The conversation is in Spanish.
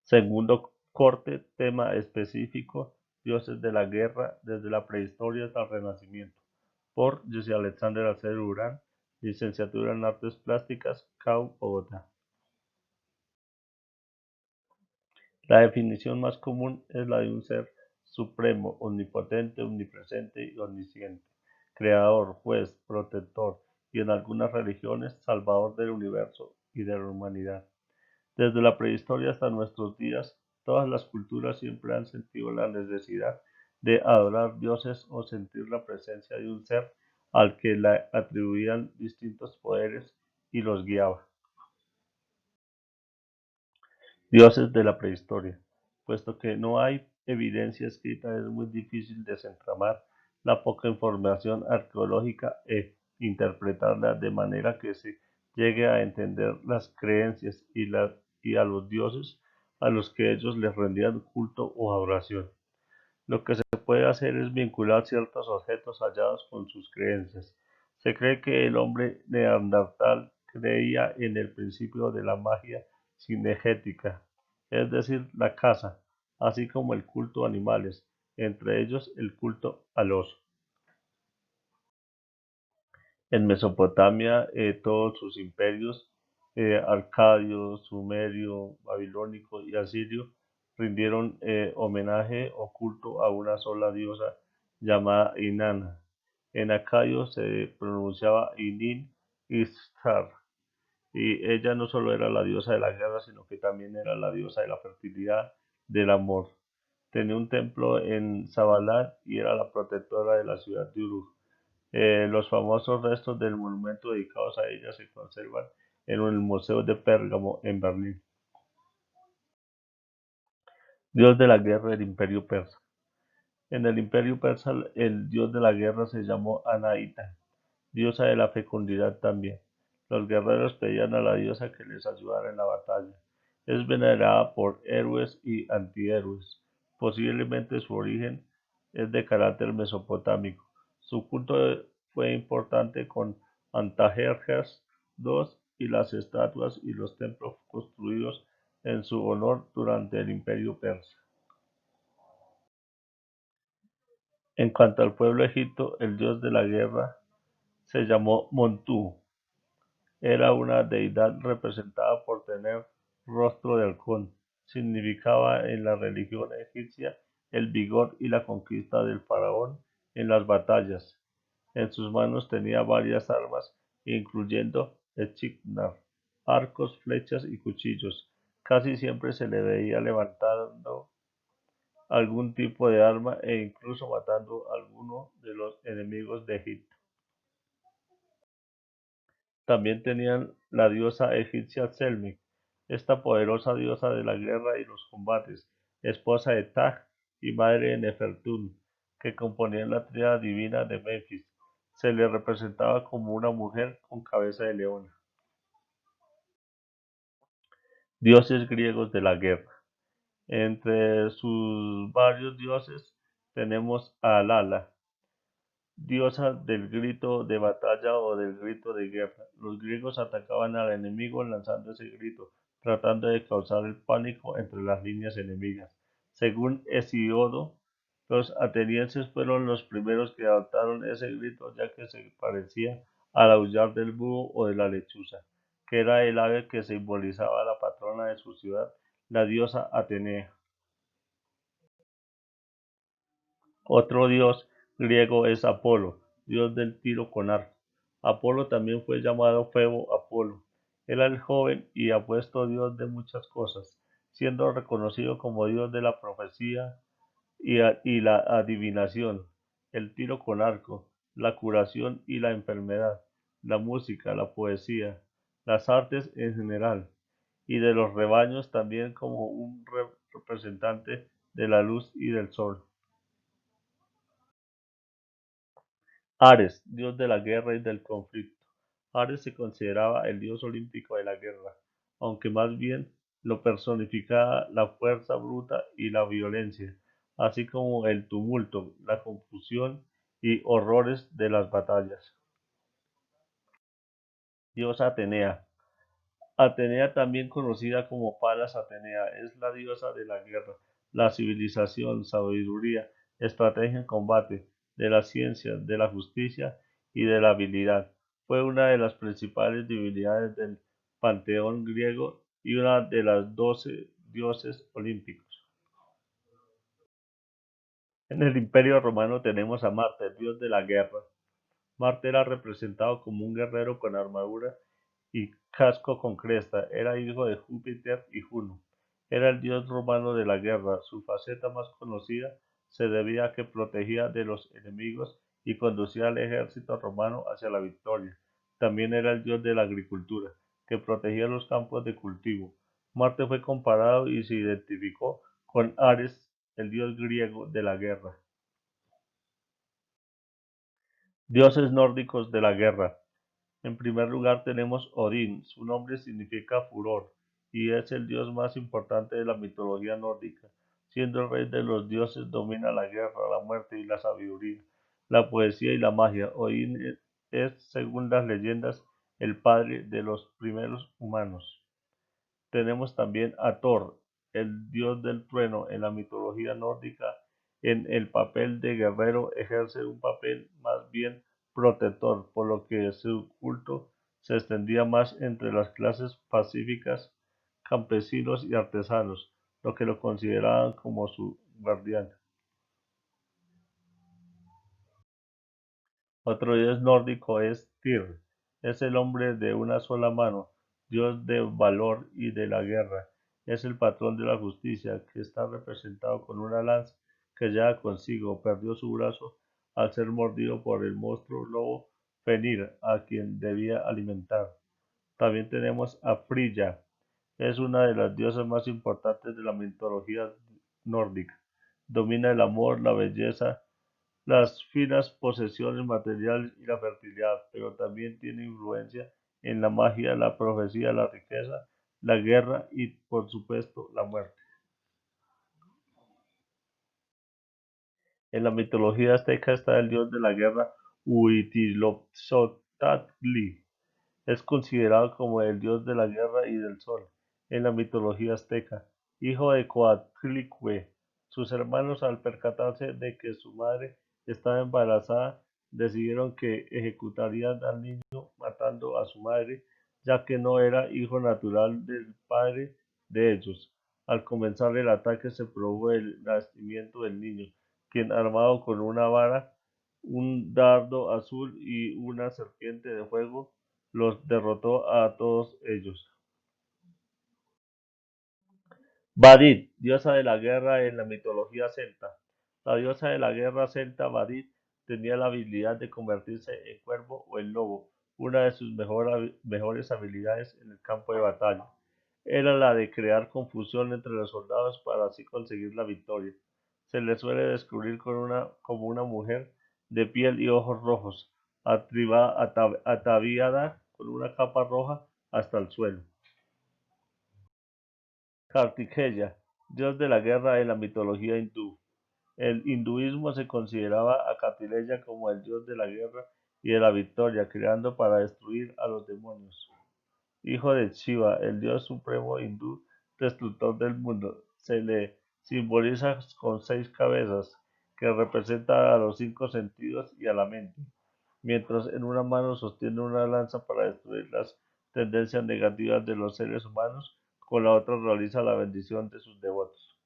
Segundo corte, tema específico, dioses de la guerra desde la prehistoria hasta el Renacimiento, por José Alexander Alceder Urán, licenciatura en Artes Plásticas, CAU, Bogotá. La definición más común es la de un ser supremo, omnipotente, omnipresente y omnisciente, creador, juez, protector y en algunas religiones salvador del universo y de la humanidad. Desde la prehistoria hasta nuestros días, todas las culturas siempre han sentido la necesidad de adorar dioses o sentir la presencia de un ser al que le atribuían distintos poderes y los guiaba. Dioses de la prehistoria. Puesto que no hay evidencia escrita, es muy difícil desentramar la poca información arqueológica e interpretarla de manera que se llegue a entender las creencias y a los dioses a los que ellos les rendían culto o adoración. Lo que se puede hacer es vincular ciertos objetos hallados con sus creencias. Se cree que el hombre neandertal creía en el principio de la magia cinegética, es decir, la caza, así como el culto a animales, entre ellos el culto al oso. En Mesopotamia, todos sus imperios, arcadio, sumerio, babilónico y asirio, rindieron homenaje o culto a una sola diosa llamada Inanna. En acadio se pronunciaba Inin Ishtar, y ella no solo era la diosa de la guerra, sino que también era la diosa de la fertilidad, del amor. Tenía un templo en Zabalat y era la protectora de la ciudad de Uruk. Los famosos restos del monumento dedicados a ella se conservan en el Museo de Pérgamo, en Berlín. Dios de la guerra del Imperio Persa. En el Imperio Persa, el dios de la guerra se llamó Anaíta, diosa de la fecundidad también. Los guerreros pedían a la diosa que les ayudara en la batalla. Es venerada por héroes y antihéroes. Posiblemente su origen es de carácter mesopotámico. Su culto fue importante con Antajerjes II y las estatuas y los templos construidos en su honor durante el Imperio Persa. En cuanto al pueblo egipto, el dios de la guerra se llamó Montú. Era una deidad representada por tener rostro de halcón. Significaba en la religión egipcia el vigor y la conquista del faraón en las batallas. En sus manos tenía varias armas, incluyendo echidnas, arcos, flechas y cuchillos. Casi siempre se le veía levantando algún tipo de arma e incluso matando a alguno de los enemigos de Egipto. También tenían la diosa egipcia Selmik, esta poderosa diosa de la guerra y los combates, esposa de Taj y madre de Nefertun, que componían la tríada divina de Memphis. Se le representaba como una mujer con cabeza de leona. Dioses griegos de la guerra. Entre sus varios dioses tenemos a Lala, diosa del grito de batalla o del grito de guerra. Los griegos atacaban al enemigo lanzando ese grito, tratando de causar el pánico entre las líneas enemigas. Según Hesíodo, los atenienses fueron los primeros que adoptaron ese grito, ya que se parecía al aullar del búho o de la lechuza, que era el ave que simbolizaba a la patrona de su ciudad, la diosa Atenea. Otro dios griego es Apolo, dios del tiro con arco. Apolo también fue llamado Febo Apolo. Era el joven y apuesto dios de muchas cosas, siendo reconocido como dios de la profecía y la adivinación, el tiro con arco, la curación y la enfermedad, la música, la poesía, las artes en general, y de los rebaños también como un representante de la luz y del sol. Ares, dios de la guerra y del conflicto. Ares se consideraba el dios olímpico de la guerra, aunque más bien lo personificaba la fuerza bruta y la violencia, así como el tumulto, la confusión y horrores de las batallas. Diosa Atenea. Atenea, también conocida como Palas Atenea, es la diosa de la guerra, la civilización, sabiduría, estrategia en combate, de la ciencia, de la justicia y de la habilidad. Fue una de las principales divinidades del panteón griego y una de las 12 dioses olímpicos. En el Imperio Romano tenemos a Marte, el dios de la guerra. Marte era representado como un guerrero con armadura y casco con cresta. Era hijo de Júpiter y Juno. Era el dios romano de la guerra. Su faceta más conocida se debía a que protegía de los enemigos y conducía al ejército romano hacia la victoria. También era el dios de la agricultura, que protegía los campos de cultivo. Marte fue comparado y se identificó con Ares, el dios griego de la guerra. Dioses nórdicos de la guerra. En primer lugar tenemos Odín, su nombre significa furor, y es el dios más importante de la mitología nórdica. Siendo el rey de los dioses, domina la guerra, la muerte y la sabiduría, la poesía y la magia. Odín es, según las leyendas, el padre de los primeros humanos. Tenemos también a Thor, el dios del trueno en la mitología nórdica. En el papel de guerrero ejerce un papel más bien protector, por lo que su culto se extendía más entre las clases pacíficas, campesinos y artesanos, lo que lo consideraban como su guardián. Otro dios nórdico es Tyr, es el hombre de una sola mano, dios del valor y de la guerra. Es el patrón de la justicia, que está representado con una lanza que lleva consigo. Perdió su brazo al ser mordido por el monstruo lobo Fenrir, a quien debía alimentar. También tenemos a Frilla, es una de las diosas más importantes de la mitología nórdica. Domina el amor, la belleza, las finas posesiones materiales y la fertilidad, pero también tiene influencia en la magia, la profecía, la riqueza, la guerra y, por supuesto, la muerte. En la mitología azteca está el dios de la guerra Huitzilopochtli. Es considerado como el dios de la guerra y del sol en la mitología azteca, hijo de Coatlicue. Sus hermanos, al percatarse de que su madre estaba embarazada, decidieron que ejecutarían al niño matando a su madre, ya que no era hijo natural del padre de ellos. Al comenzar el ataque se produjo el nacimiento del niño, quien, armado con una vara, un dardo azul y una serpiente de fuego, los derrotó a todos ellos. Badit, diosa de la guerra en la mitología celta. La diosa de la guerra celta Badit tenía la habilidad de convertirse en cuervo o en lobo, una de sus mejores habilidades en el campo de batalla. Era la de crear confusión entre los soldados para así conseguir la victoria. Se le suele descubrir como una mujer de piel y ojos rojos, ataviada con una capa roja hasta el suelo. Kartikeya, dios de la guerra en la mitología hindú. El hinduismo se consideraba a Kartikeya como el dios de la guerra y de la victoria, creando para destruir a los demonios. Hijo de Shiva, el dios supremo hindú, destructor del mundo, se le simboliza con 6 cabezas, que representan a los 5 sentidos y a la mente, mientras en una mano sostiene una lanza para destruir las tendencias negativas de los seres humanos, con la otra realiza la bendición de sus devotos.